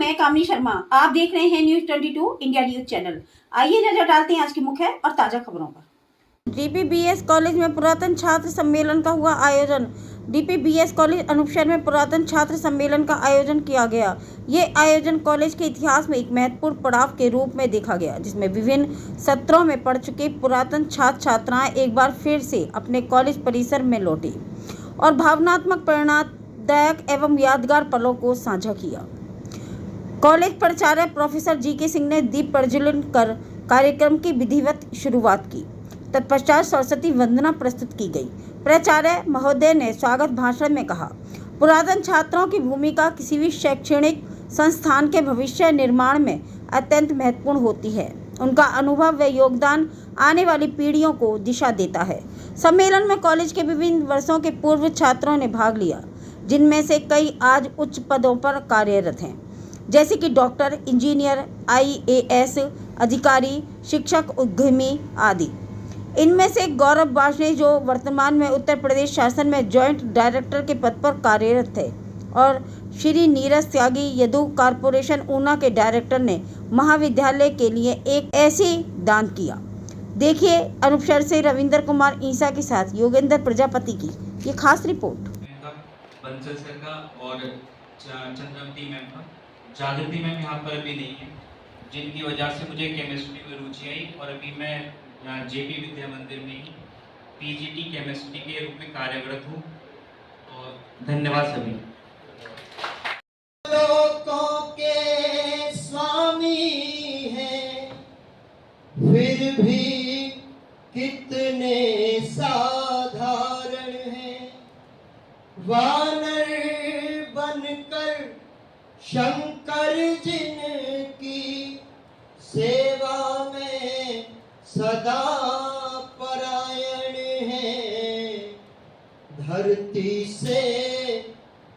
मैं कामनी शर्मा। आप देख रहे हैं न्यूज 22 इंडिया न्यूज चैनल। आइए नजर डालते हैं आज की मुख्य और ताजा खबरों पर। डीपीबीएस कॉलेज में पुरातन छात्र सम्मेलन का हुआ आयोजन। डीपीबीएस कॉलेज अनूपशहर में पुरातन छात्र सम्मेलन का आयोजन किया गया। ये आयोजन कॉलेज के इतिहास में एक महत्वपूर्ण पड़ाव के रूप में देखा गया, जिसमें विभिन्न सत्रों में पढ़ चुके पुरातन छात्र छात्राएं एक बार फिर से अपने कॉलेज परिसर में लौटे और भावनात्मक, प्रेरणादायक एवं यादगार पलों को साझा किया। कॉलेज प्राचार्य प्रोफेसर जी.के. सिंह ने दीप प्रज्वलन कर कार्यक्रम की विधिवत शुरुआत की। तत्पश्चात सरस्वती वंदना प्रस्तुत की गई। प्राचार्य महोदय ने स्वागत भाषण में कहा, पुरातन छात्रों की भूमिका किसी भी शैक्षणिक संस्थान के भविष्य निर्माण में अत्यंत महत्वपूर्ण होती है। उनका अनुभव व योगदान आने वाली पीढ़ियों को दिशा देता है। सम्मेलन में कॉलेज के विभिन्न वर्षों के पूर्व छात्रों ने भाग लिया, जिनमें से कई आज उच्च पदों पर कार्यरत हैं, जैसे कि डॉक्टर, इंजीनियर, IAS अधिकारी, शिक्षक, उद्यमी आदि। इनमें से गौरव वार्ष्णेय, जो वर्तमान में उत्तर प्रदेश शासन में जॉइंट डायरेक्टर के पद पर कार्यरत थे, और श्री नीरज त्यागी यदु कॉरपोरेशन ऊना के डायरेक्टर ने महाविद्यालय के लिए एक ऐसी दान किया। देखिए अनूपशहर से रविंद्र कुमार ईसा के साथ योगेंद्र प्रजापति की ये खास रिपोर्ट। बंसल सर का और चंद्रमती मैम का, जागृति मैम यहाँ पर अभी नहीं है, जिनकी वजह से मुझे केमिस्ट्री में रुचि आई और अभी मैं JP विद्या मंदिर में ही PGT केमिस्ट्री के रूप में कार्यरत हूँ। और धन्यवाद सभी। लोकों के स्वामी हैं, फिर भी कितने साधारण हैं। वानर बनकर शंकर जिनकी सेवा में सदा परायण है। धरती से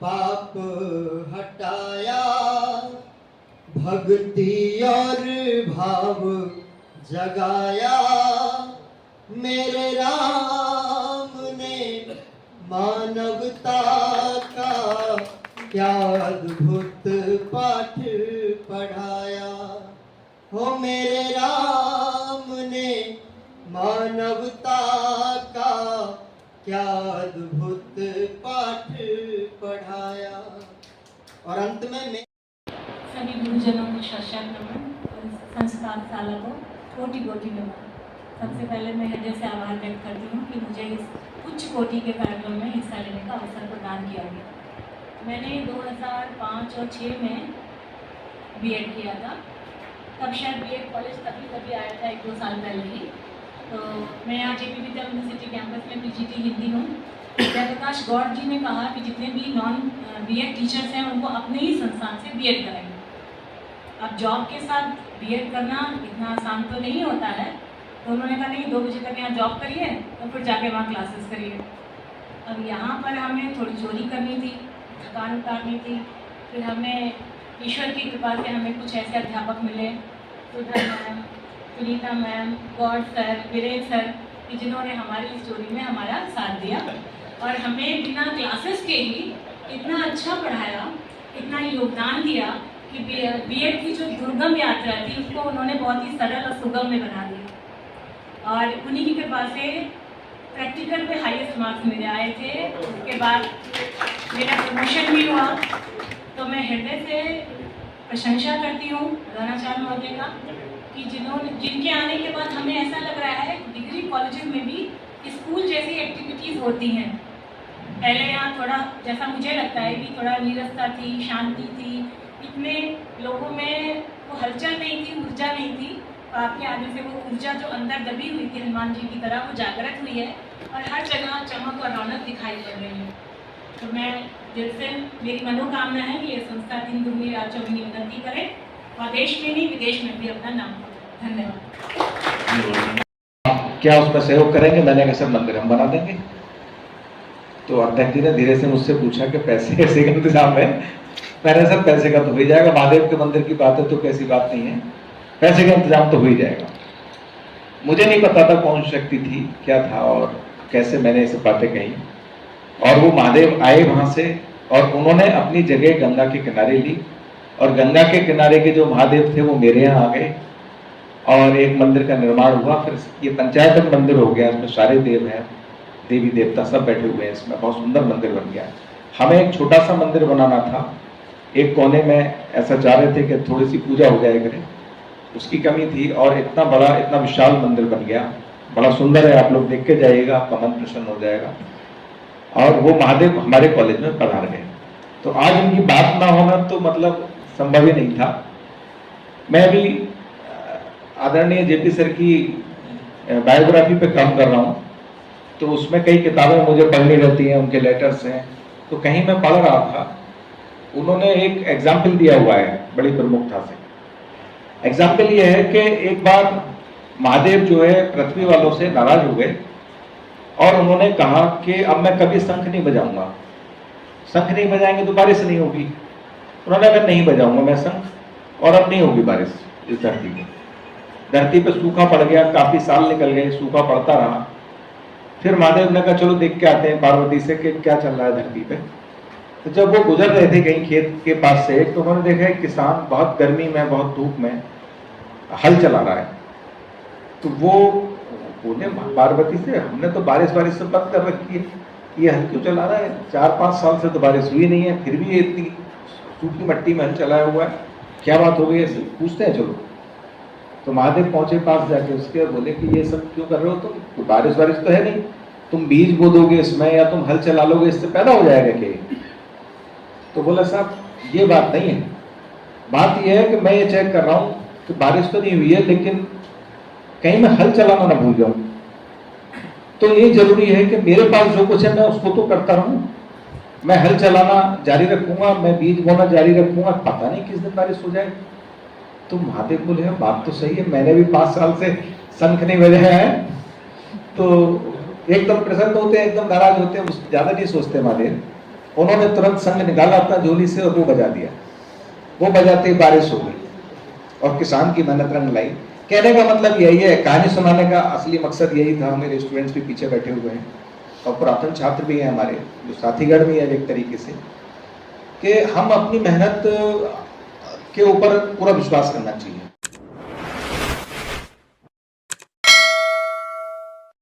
पाप हटाया, भक्ति और भाव जगाया। मेरे राम ने मानवता का क्या अद्भुत पाठ पढ़ाया। हो मेरे राम ने मानवता का क्या अद्भुत पाठ पढ़ाया। और अंत में मैं सभी गुरुजनों को शत नमन और संस्कार शाला को कोटि कोटि नमन। सबसे पहले मैं हृदय से आभार व्यक्त करती हूँ कि मुझे इस उच्च कोटि के कार्यक्रम में हिस्सा लेने का अवसर प्रदान किया गया। मैंने 2005 और 6 में B.Ed किया था। तब शायद B.Ed कॉलेज तभी आया था, 1-2 साल पहले ही। तो मैं यहाँ JP विद्या यूनिवर्सिटी कैंपस में PGT हिंदी हूँ। जयप्रकाश गौड़ जी ने कहा कि जितने भी नॉन B.Ed टीचर्स हैं उनको अपने ही संस्थान से B.Ed कराएंगे। अब जॉब के साथ B.Ed करना इतना आसान तो नहीं होता है, तो उन्होंने कहा नहीं, 2 बजे तक यहाँ जॉब करिए तो फिर जाके वहाँ क्लासेस करिए। अब यहाँ पर हमें थोड़ी चोरी करनी थी, थकान उतारनी थी। फिर हमें ईश्वर की कृपा से हमें कुछ ऐसे अध्यापक मिले, Sudha ma'am, Sunita ma'am, Gaur sir, Virendra sir, कि जिन्होंने हमारी इस चोरी में हमारा साथ दिया और हमें बिना क्लासेस के ही इतना अच्छा पढ़ाया, इतना योगदान दिया कि B.Ed की जो दुर्गम यात्रा थी उसको उन्होंने बहुत ही सरल और सुगम में बना दिया। और उन्हीं की कृपा से प्रैक्टिकल पे हाईएस्ट मार्क्स मेरे आए थे। उसके बाद मेरा प्रमोशन भी हुआ। तो मैं हृदय से प्रशंसा करती हूँ प्रधानाचार्य महोदय का कि जिनके आने के बाद हमें ऐसा लग रहा है डिग्री कॉलेज में भी स्कूल जैसी एक्टिविटीज़ होती हैं। पहले यहाँ थोड़ा, जैसा मुझे लगता है कि थोड़ा नीरसता थी, शांति थी, इतने लोगों में वो हलचल नहीं थी, ऊर्जा नहीं थी। आपके आने से वो ऊर्जा जो अंदर दबी हुई थी हनुमान जी की तरह, वो जागृत हुई है और हर जगह चमक और रौनक दिखाई पड़ रही है। तो मैं दिल से, मेरी मनोकामना है कि ये संस्था दिन दुगनी रात चौगुनी उन्नति करे और देश में नहीं विदेश में भी अपना नाम करे। धन्यवाद। क्या उसका सहयोग करेंगे? मैंने कहा सर मंदिर हम बना देंगे। तो अध्यक्ष जी ने धीरे से मुझसे पूछा कि पैसे कैसे का इंतजाम है। मैंने सर पैसे का तो हो जाएगा, महादेव के मंदिर की बात है तो कैसी बात नहीं है, पैसे का इंतजाम तो हो ही जाएगा। मुझे नहीं पता था कौन शक्ति थी, क्या था और कैसे मैंने ये सब बातें कही। और वो महादेव आए वहां से और उन्होंने अपनी जगह गंगा के किनारे ली और गंगा के किनारे के जो महादेव थे वो मेरे यहाँ आ गए और एक मंदिर का निर्माण हुआ। फिर ये पंचायतन मंदिर हो गया, इसमें सारे देव हैं, देवी देवता सब बैठे हुए हैं, इसमें बहुत सुंदर मंदिर बन गया। हमें एक छोटा सा मंदिर बनाना था, एक कोने में ऐसा चाह रहे थे कि थोड़ी सी पूजा हो जाए करे, उसकी कमी थी। और इतना बड़ा इतना विशाल मंदिर बन गया, बड़ा सुंदर है, आप लोग देख के जाइएगा, आपका मन प्रसन्न हो जाएगा। और वो महादेव हमारे कॉलेज में पधार गए, तो आज उनकी बात ना होना तो मतलब संभव ही नहीं था। मैं भी आदरणीय जेपी सर की बायोग्राफी पे काम कर रहा हूँ, तो उसमें कई किताबें मुझे पढ़नी रहती हैं, उनके लेटर्स हैं, तो कहीं मैं पढ़ रहा था, उन्होंने एक एग्जाम्पल दिया हुआ है बड़ी प्रमुखता से। एग्जाम्पल ये है कि एक बार महादेव जो है पृथ्वी वालों से नाराज हो गए और उन्होंने कहा कि अब मैं कभी शंख नहीं बजाऊंगा, शंख नहीं बजाएंगे तो बारिश नहीं होगी। उन्होंने कहा नहीं बजाऊंगा मैं शंख, और अब नहीं होगी बारिश इस धरती पे। धरती पे सूखा पड़ गया, काफी साल निकल गए, सूखा पड़ता रहा। फिर महादेव ने कहा चलो देख के आते हैं पार्वती से कि क्या चल रहा है धरती पे। तो जब वो गुजर रहे थे कहीं खेत के पास से, तो उन्होंने देखा एक किसान बहुत गर्मी में, बहुत धूप में हल चला रहा है। तो वो बोले पार्वती से, हमने तो बारिश से बंद कर रखी है, ये हल क्यों चला रहा है? 4-5 साल से तो बारिश हुई नहीं है, फिर भी ये इतनी सूखी मिट्टी में हल चलाया हुआ है, क्या बात हो गई? ऐसे पूछते हैं चलो। तो महादेव पहुंचे पास जाके उसके, बोले कि ये सब क्यों कर रहे हो तुम? बारिश तो है नहीं, तुम बीज बो दोगे इसमें या तुम हल चला लोगे, इससे पैदा हो जाएगा क्या? तो बोला साहब ये बात नहीं है, बात ये है कि मैं ये चेक कर रहा हूँ कि बारिश तो नहीं हुई है, लेकिन कहीं मैं हल चलाना ना भूल जाऊं। तो ये जरूरी है कि मेरे पास जो कुछ है मैं उसको तो करता रहूं, मैं हल चलाना जारी रखूंगा, मैं बीज बोना जारी रखूंगा, पता नहीं किस दिन बारिश हो जाए। तो महादेव बोले बात तो सही है, मैंने भी 5 साल से शंख नहीं बजाया है। तो एकदम प्रसन्न होते हैं, एकदम नाराज होते हैं, ज्यादा नहीं सोचते महादेव। उन्होंने तुरंत शंख निकाला अपना झोली से और वो बजा दिया। वो बजाते ही बारिश हो गई और किसान की मेहनत रंग लाई। कहने का मतलब यही है, कहानी सुनाने का असली मकसद यही था। मेरे स्टूडेंट्स भी पीछे बैठे हुए हैं और पुरातन छात्र भी हैं हमारे, जो साथीगढ़ भी है एक तरीके से, कि हम अपनी मेहनत के ऊपर पूरा विश्वास करना चाहिए।